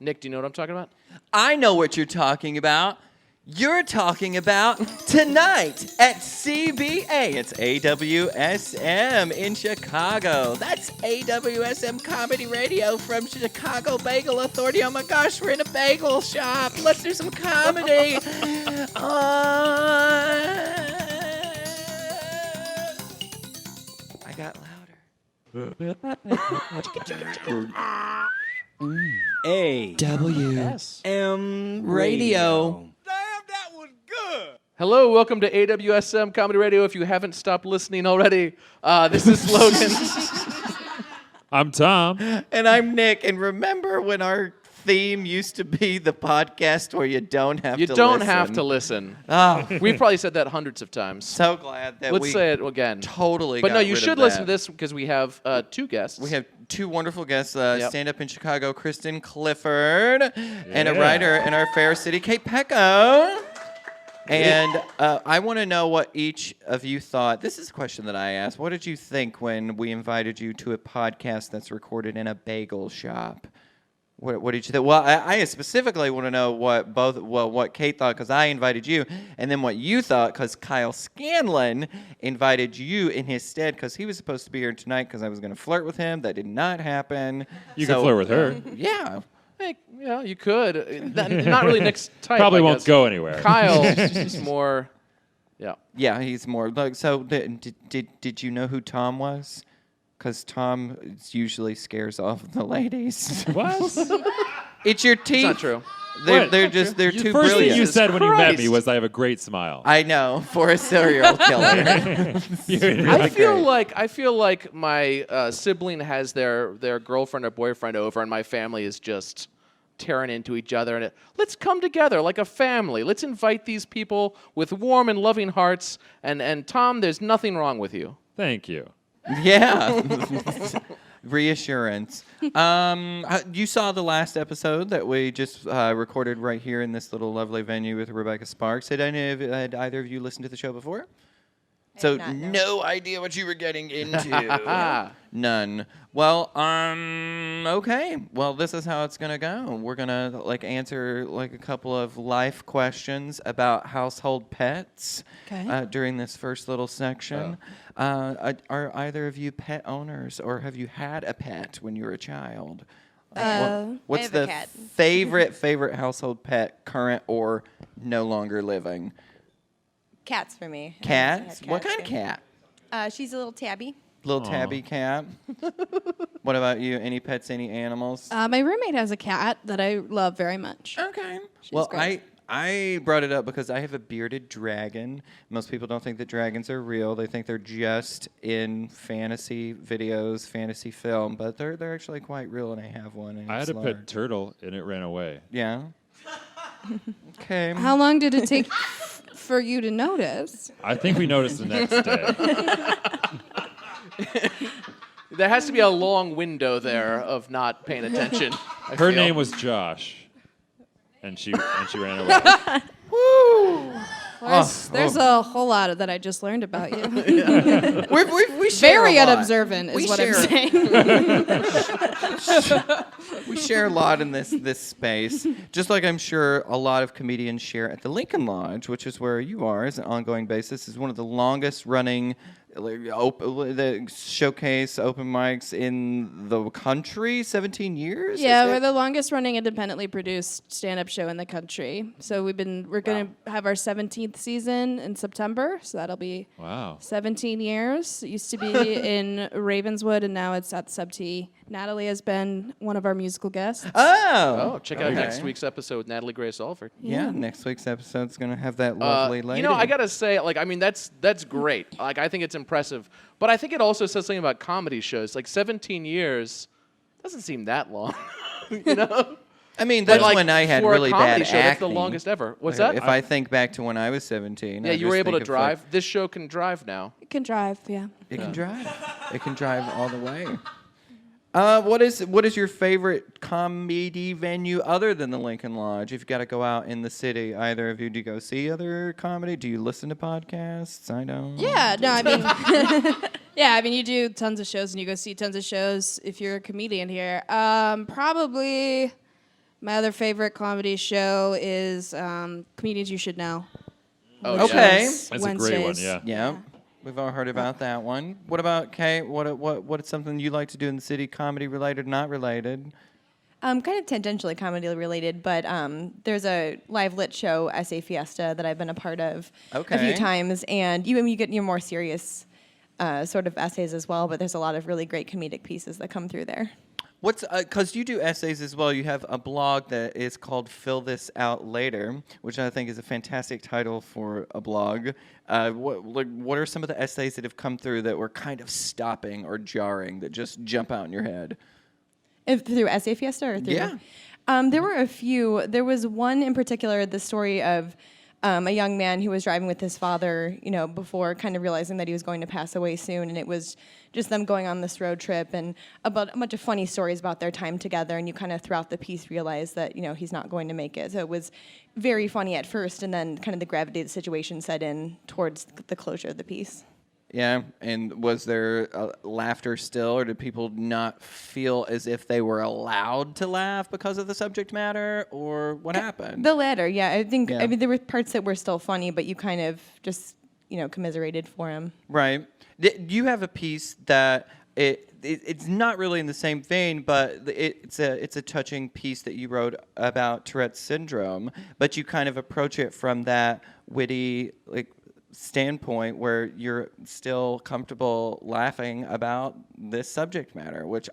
Nick, do you know what I'm talking about? I know what you're talking about. You're talking about tonight at CBA. It's AWSM in Chicago. That's AWSM Comedy Radio from Chicago Bagel Authority. Oh my gosh, we're in a bagel shop. Let's do some comedy. I got louder. AWSM Radio. Hello, welcome to AWSM Comedy Radio. If you haven't stopped listening already, this is Logan. I'm Tom. And I'm Nick. And remember when our theme used to be the podcast where you don't have to listen? You don't have to listen. Oh, We've probably said that hundreds of times. so glad that Let's we say it again. totally But got no, you rid should of listen to that. this because we have two guests. We have two wonderful guests, Yep. stand-up in Chicago, Kristen Clifford, and a Yeah. writer in our fair city, Pecho. And I want to know what each of you thought. This is a question that I asked. What did you think when we invited you to a podcast that's recorded in a bagel shop? What did you think? Well, I specifically want to know what Kate thought, because I invited you, and then what you thought, because Kyle Scanlon invited you in his stead, because he was supposed to be here tonight, because I was going to flirt with him. That did not happen. You can flirt with her. Yeah. Hey, yeah, you could. Not really Nick's type. Probably I won't guess. go anywhere. Kyle is more. Yeah. Yeah, he's more like. So did you know who Tom was? Because Tom usually scares off the ladies. What? It's your teeth. It's not true. What? They're The too first brilliant. thing you said when you met me Christ. was I have a great smile. I know, for a serial killer. I feel like my sibling has their girlfriend or boyfriend over, and my family is just tearing into each other. And let's come together like a family. Let's invite these people with warm and loving hearts. And Tom, there's nothing wrong with you. Thank you. Yeah. Reassurance. You saw the last episode that we just recorded right here in this little lovely venue with Rebecca Sparks. Had either of you listened to the show before? So no idea what you were getting into. None. Well, okay. Well, this is how it's gonna go. We're gonna answer a couple of life questions about household pets during this first little section. Are either of you pet owners, or have you had a pet when you were a child? What's I have the a cat. favorite household pet, current or no longer living? Cats for me. Cats? I had What kind cats, of cat? yeah. She's a little tabby. Little Aw. tabby cat. What about you? Any pets, any animals? My roommate has a cat that I love very much. Okay. She's Well, great. I brought it up because I have a bearded dragon. Most people don't think that dragons are real. They think they're just in fantasy videos, fantasy film, but they're actually quite real, and I have one. And I it's had a large. pet turtle and it ran away. Yeah. Okay. How long did it take for you to notice? I think we noticed the next day. There has to be a long window there of not paying attention. I Her feel. name was Josh, and she ran away. There's a whole lot that I just learned about you. We share Very a lot. unobservant is We what share- I'm saying. We share a lot in this space, just like I'm sure a lot of comedians share at the Lincoln Lodge, which is where you are, as an ongoing basis. Is one of the longest running the showcase open mics in the country. 17 years. Yeah, is we're it? the longest running independently produced stand-up show in the country. So we're going to have our 17th season in September. So that'll be Wow. 17 years. It used to be in Ravenswood, and now it's at Sub T. Natalie has been one of our musical guests. Oh, Check out okay. next week's episode with Natalie Grace Alford. Yeah, next week's episode's gonna have that lovely lady. I gotta say, that's great. I think it's impressive, but I think it also says something about comedy shows. 17 years doesn't seem that long, you know. I mean, that's But, when I had for really a comedy bad show, that's the acne. longest ever. What's that? If I think back to when I was 17, Yeah, I you were just able to think of, like, drive. This show can drive now. It can drive, yeah. It can drive. It can drive all the way. What is your favorite comedy venue other than the Lincoln Lodge? If you've got to go out in the city, either of you, do you go see other comedy? Do you listen to podcasts? I don't. Yeah, no, I mean, you do tons of shows and you go see tons of shows if you're a comedian here. Probably My other favorite comedy show is Comedians You Should Know. Oh, which Okay. is That's a great one, Wednesdays. yeah. Yeah. We've all heard about that one. What about Kate? What's something you like to do in the city? Comedy related, not related? Kind of tangentially comedy related, but there's a live lit show, Essay Fiesta, that I've been a part of a Okay. few times, and you get your more serious sort of essays as well. But there's a lot of really great comedic pieces that come through there. What's because you do essays as well. You have a blog that is called "Fill This Out Later," which I think is a fantastic title for a blog. What are some of the essays that have come through that were kind of stopping or jarring that just jump out in your head? Through Essay Fiesta or through? Yeah. There were a few. There was one in particular, the story of a young man who was driving with his father, before kind of realizing that he was going to pass away soon. And it was just them going on this road trip and about a bunch of funny stories about their time together. And you kind of throughout the piece realize that, he's not going to make it. So it was very funny at first. And then kind of the gravity of the situation set in towards the closure of the piece. Yeah, and was there laughter still, or did people not feel as if they were allowed to laugh because of the subject matter, or what happened? The latter, yeah. I think, Yeah. there were parts that were still funny, but you kind of just, commiserated for him. Right. You have a piece that it's not really in the same vein, but it's a touching piece that you wrote about Tourette's syndrome, but you kind of approach it from that witty, standpoint where you're still comfortable laughing about this subject matter, which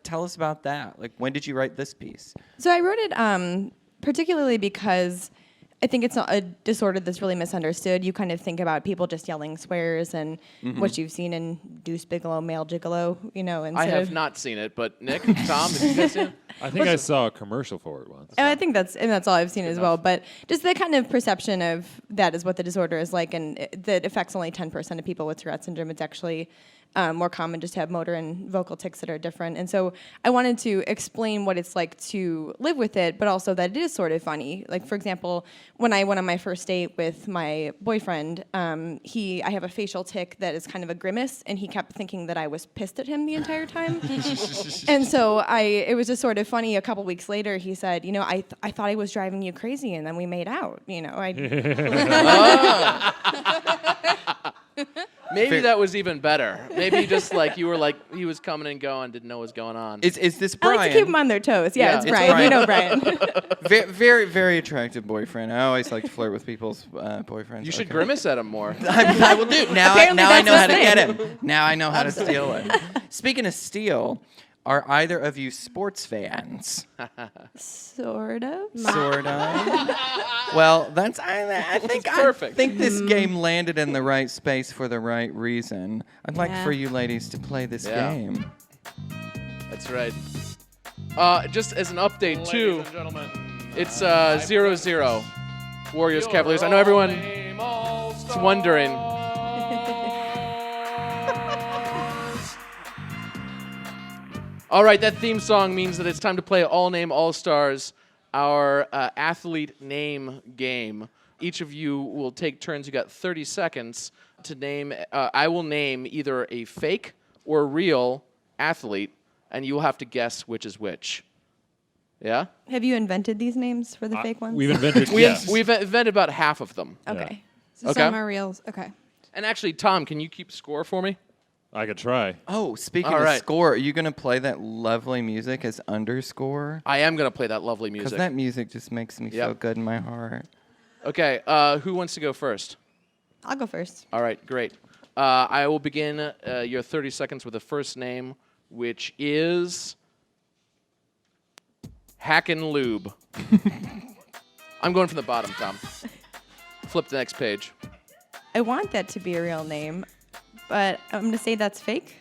tell us about that. When did you write this piece? So I wrote it particularly because I think it's not a disorder that's really misunderstood. You kind of think about people just yelling swears and what you've seen in Deuce Bigalow, Male Gigolo, and I have not seen it, but Nick, Tom, have you guys seen it? I think I saw a commercial for it once. And I think that's all I've seen as well. But just the kind of perception of that is what the disorder is like, and that affects only 10% of people with Tourette syndrome. It's actually more common just to have motor and vocal tics that are different. And so I wanted to explain what it's like to live with it, but also that it is sort of funny. Like, for example, when I went on my first date with my boyfriend, I have a facial tic that is kind of a grimace, and he kept thinking that I was pissed at him the entire time. And so it was just sort of funny. A couple weeks later, he said, I thought I was driving you crazy, and then we made out. Maybe that was even better. Maybe just you were he was coming and going, didn't know what was going on. Is this I Brian? like to keep them on their toes. Yeah, it's It's Brian. Brian. Brian. Very, very attractive boyfriend. I always like to flirt with people's boyfriends. You should Okay. grimace at him more. I will do. Now I Apparently know how that's to his get thing. him. Now I know how to steal it. Speaking of steal, are either of you sports fans? Sort of. Sort of. Well, I think perfect. I think this game landed in the right space for the right reason. I'd like Yeah. for you ladies to play this Yeah. game. That's right. Just as an update, too, Ladies and gentlemen, it's 0-0. Warriors, Cavaliers. I know everyone is wondering. All right, that theme song means that it's time to play All Name All Stars, our athlete name game. Each of you will take turns. You got 30 seconds to name. I will name either a fake or real athlete, and you will have to guess which is which. Yeah? Have you invented these names for the fake ones? We've invented. We've invented about half of them. Okay. So Okay. some are reals. Okay. And actually, Tom, can you keep score for me? I could try. Oh, speaking All of right. score, are you going to play that lovely music as underscore? I am going to play that lovely Because music. that music just makes me feel good in my heart. Okay, who wants to go first? I'll go first. All right, great. I will begin your 30 seconds with the first name, which is Hack and Lube. I'm going from the bottom, Tom. Flip the next page. I want that to be a real name, but I'm going to say that's fake.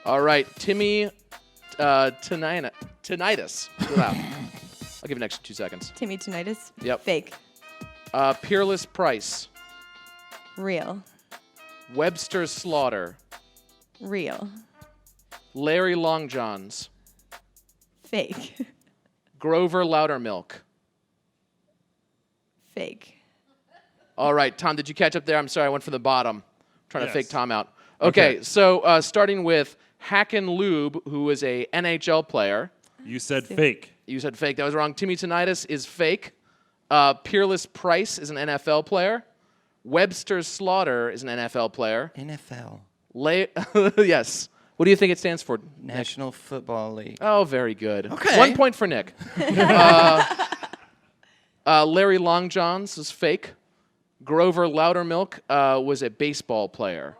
All right, Timmy Tinnitus. Wow. I'll give you an extra 2 seconds. Timmy Tinnitus. Yep. Fake. Peerless Price. Real. Webster Slaughter. Real. Larry Longjohns. Fake. Grover Loudermilk. Fake. All right, Tom, did you catch up there? I'm sorry, I went from the bottom. Trying to Yes. fake Tom out. Okay, so starting with Hacken Lube, who is a NHL player. You said fake. You said fake. That was wrong. Timmy Tinnitus is fake. Peerless Price is an NFL player. Webster Slaughter is an NFL player. NFL. Yes. What do you think it stands for? National Football League. Oh, very good. Okay. 1 point for Nick. Larry Longjohns is fake. Grover Loudermilk was a baseball player.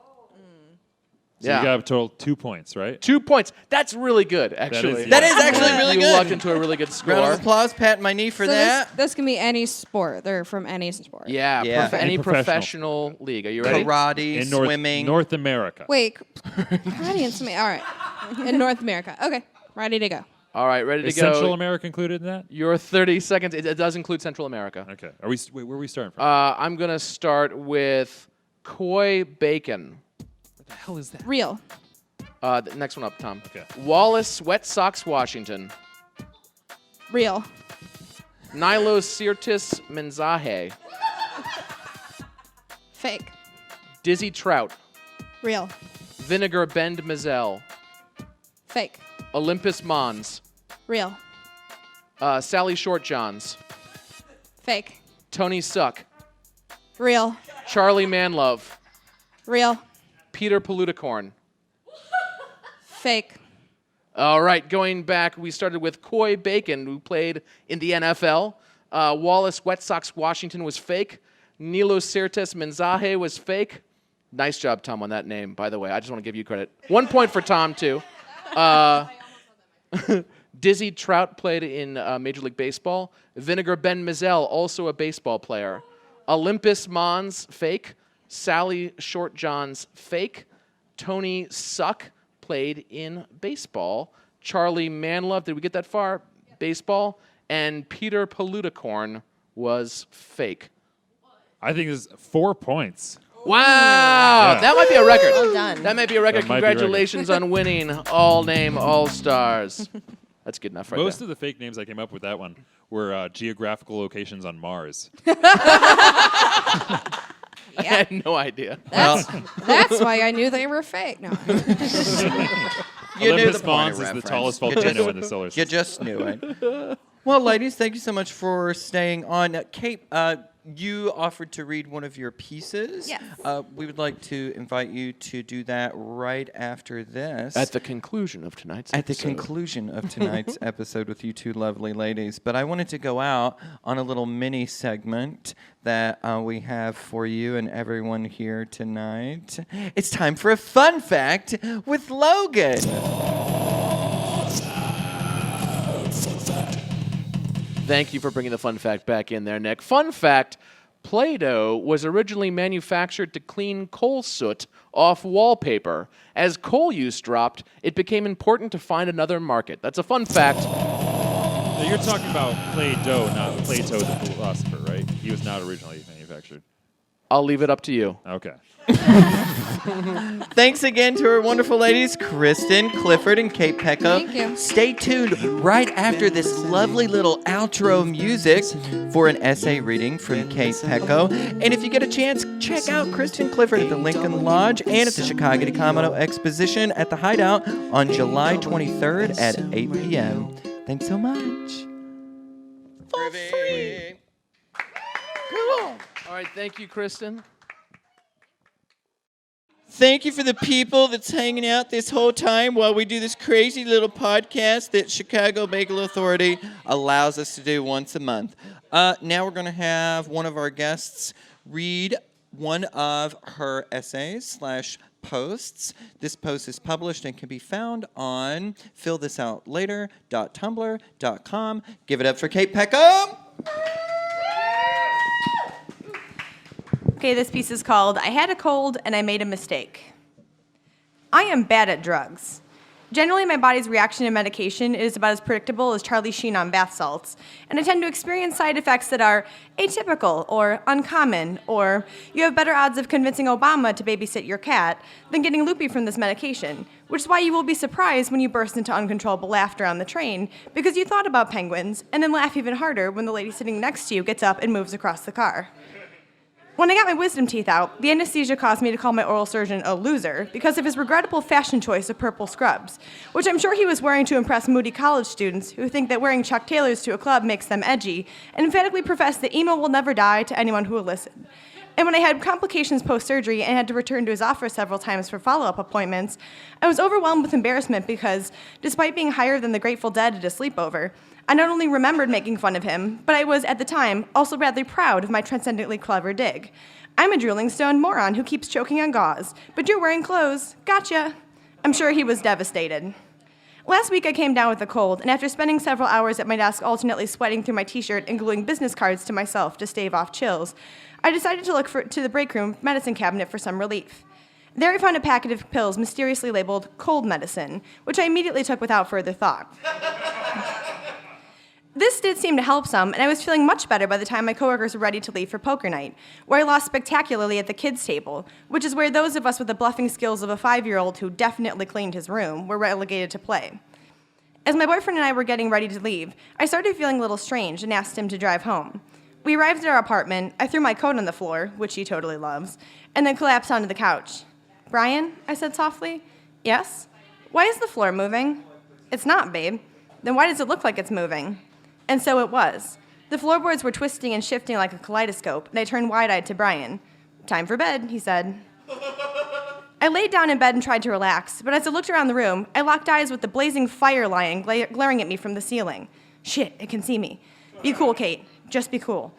So you got a total 2 points, right? 2 points. That's really good, actually. That is actually really you good. walked into a really good score. Round of applause. Pat my knee for So that. this can be any sport. They're from any sport. Yeah, Yeah. any Any professional league. Are you ready? Karate, In swimming. North America. Wait, karate and swimming. All right, in North America. Okay, ready to go. All right, ready to Is go. Central America included in that? Your 30 seconds. It does include Central America. Okay. Wait, where are we starting from? I'm going to start with Coy Bacon. What the hell is that? Real. The next one up, Tom. Okay. Wallace Wet Sox Washington. Real. Nilosirtis Menzahe. Fake. Dizzy Trout. Real. Vinegar Bend Mazel. Fake. Olympus Mons. Real. Sally Shortjohns. Fake. Tony Suck. Real. Charlie Manlove. Real. Peter Paluticorn. Fake. All right, going back, we started with Coy Bacon, who played in the NFL. Wallace Wet Sox Washington was fake. Nilosirtis Menzahe was fake. Nice job, Tom, on that name, by the way. I just want to give you credit. 1 point for Tom, too. Dizzy Trout played in Major League Baseball. Vinegar Ben Mazel, also a baseball player. Olympus Mons, fake. Sally Shortjohns, fake. Tony Suck played in baseball. Charlie Manlove, did we get that far? Baseball. And Peter Paluticorn was fake. I think it's 4 points. Wow, Yeah. that might be a record. Well done. That might be a record. That might be a record. Congratulations on winning All Name All Stars. That's good enough, right Most there. of the fake names I came up with that one were geographical locations on Mars. I had no idea. That's why I knew they were fake. No. You knew Olympus the point Mons of is the reference. tallest You volcano just- in the solar You system. just knew it. Well, ladies, thank you so much for staying on. Kate, you offered to read one of your pieces. Yes. We would like to invite you to do that right after this. At the conclusion of tonight's At the episode. conclusion of tonight's episode with you two lovely ladies. But I wanted to go out on a little mini segment that we have for you and everyone here tonight. It's time for a fun fact with Logan. Thank you for bringing the fun fact back in there, Nick. Fun fact, Play-Doh was originally manufactured to clean coal soot off wallpaper. As coal use dropped, it became important to find another market. That's a fun fact. Now, you're talking about Play-Doh, not Plato the philosopher, right? He was not originally manufactured. I'll leave it up to you. Okay. Thanks again to our wonderful ladies, Kristen Clifford and Kate Pecho. Thank you. Stay tuned right after this lovely little outro music for an essay reading from Kate Pecho. And if you get a chance, check out Kristen Clifford at the Lincoln Lodge and at the Chicago Bagel Exposition at the Hideout on July 23rd at 8 p.m. Thanks so much. For free. Cool. All right, thank you, Kristen. Thank you for the people that's hanging out this whole time while we do this crazy little podcast that Chicago Bagel Authority allows us to do once a month. Now we're going to have one of our guests read one of her essays/posts. This post is published and can be found on fillthisoutlater.tumblr.com. Give it up for Kate Peckham. Okay, this piece is called I Had a Cold and I Made a Mistake. I am bad at drugs. Generally, my body's reaction to medication is about as predictable as Charlie Sheen on bath salts, and I tend to experience side effects that are atypical or uncommon, or you have better odds of convincing Obama to babysit your cat than getting loopy from this medication, which is why you will be surprised when you burst into uncontrollable laughter on the train because you thought about penguins and then laugh even harder when the lady sitting next to you gets up and moves across the car. When I got my wisdom teeth out, the anesthesia caused me to call my oral surgeon a loser because of his regrettable fashion choice of purple scrubs, which I'm sure he was wearing to impress moody college students who think that wearing Chuck Taylors to a club makes them edgy, and emphatically profess that emo will never die to anyone who will listen. And when I had complications post-surgery and had to return to his office several times for follow-up appointments, I was overwhelmed with embarrassment because, despite being higher than the Grateful Dead at a sleepover, I not only remembered making fun of him, but I was, at the time, also rather proud of my transcendently clever dig. I'm a drooling stone moron who keeps choking on gauze, but you're wearing clothes. Gotcha. I'm sure he was devastated. Last week I came down with a cold, and after spending several hours at my desk alternately sweating through my t-shirt and gluing business cards to myself to stave off chills, I decided to look to the break room medicine cabinet for some relief. There I found a packet of pills mysteriously labeled cold medicine, which I immediately took without further thought. This did seem to help some, and I was feeling much better by the time my coworkers were ready to leave for poker night, where I lost spectacularly at the kids' table, which is where those of us with the bluffing skills of a 5-year-old who definitely cleaned his room were relegated to play. As my boyfriend and I were getting ready to leave, I started feeling a little strange and asked him to drive home. We arrived at our apartment, I threw my coat on the floor, which he totally loves, and then collapsed onto the couch. "Brian?" I said softly. "Yes?" "Why is the floor moving?" "It's not, babe." "Then why does it look like it's moving?" And so it was. The floorboards were twisting and shifting like a kaleidoscope, and I turned wide-eyed to Brian. "Time for bed," he said. I laid down in bed and tried to relax, but as I looked around the room, I locked eyes with the blazing fire lion glaring at me from the ceiling. Shit, it can see me. Be cool, Kate. Just be cool.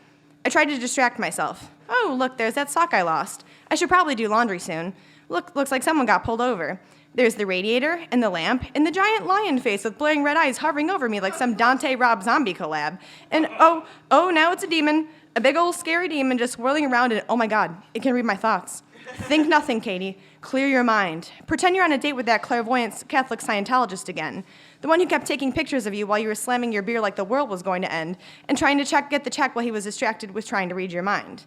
I tried to distract myself. Oh, look, there's that sock I lost. I should probably do laundry soon. Looks like someone got pulled over. There's the radiator, and the lamp, and the giant lion face with blaring red eyes hovering over me like some Dante Rob Zombie collab. And oh, now it's a demon. A big old scary demon just swirling around, and oh my god, it can read my thoughts. Think nothing, Katie. Clear your mind. Pretend you're on a date with that clairvoyant Catholic Scientologist again. The one who kept taking pictures of you while you were slamming your beer like the world was going to end, and trying to get the check while he was distracted with trying to read your mind.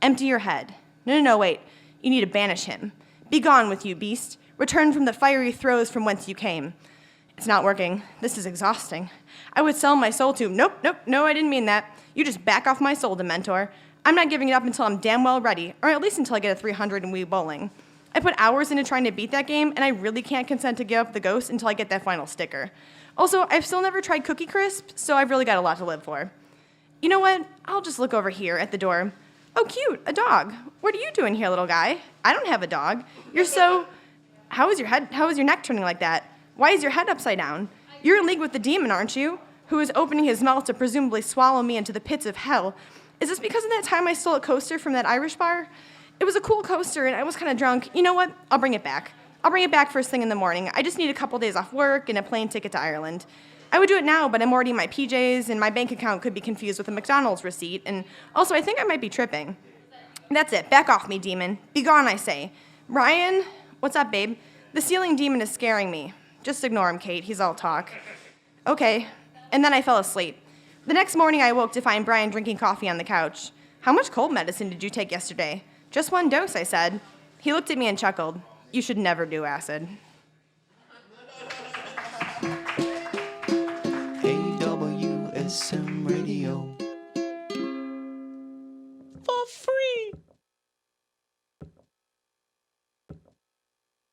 Empty your head. No, wait. You need to banish him. Be gone with you, beast. Return from the fiery throes from whence you came. It's not working. This is exhausting. I would sell my soul to... Nope, no, I didn't mean that. You just back off my soul, Dementor. I'm not giving it up until I'm damn well ready, or at least until I get a 300 in Wii Bowling. I put hours into trying to beat that game, and I really can't consent to give up the ghost until I get that final sticker. Also, I've still never tried Cookie Crisp, so I've really got a lot to live for. You know what? I'll just look over here at the door. Oh, cute, a dog. What are you doing here, little guy? I don't have a dog. You're so... How is your neck turning like that? Why is your head upside down? You're in league with the demon, aren't you? Who is opening his mouth to presumably swallow me into the pits of hell. Is this because of that time I stole a coaster from that Irish bar? It was a cool coaster, and I was kind of drunk. You know what? I'll bring it back. I'll bring it back first thing in the morning. I just need a couple days off work and a plane ticket to Ireland. I would do it now, but I'm already in my PJs, and my bank account could be confused with a McDonald's receipt, and also I think I might be tripping. That's it. Back off me, demon. Be gone, I say. Ryan? What's up, babe? The ceiling demon is scaring me. Just ignore him, Kate. He's all talk. Okay. And then I fell asleep. The next morning, I woke to find Brian drinking coffee on the couch. How much cold medicine did you take yesterday? Just 1 dose, I said. He looked at me and chuckled. You should never do acid.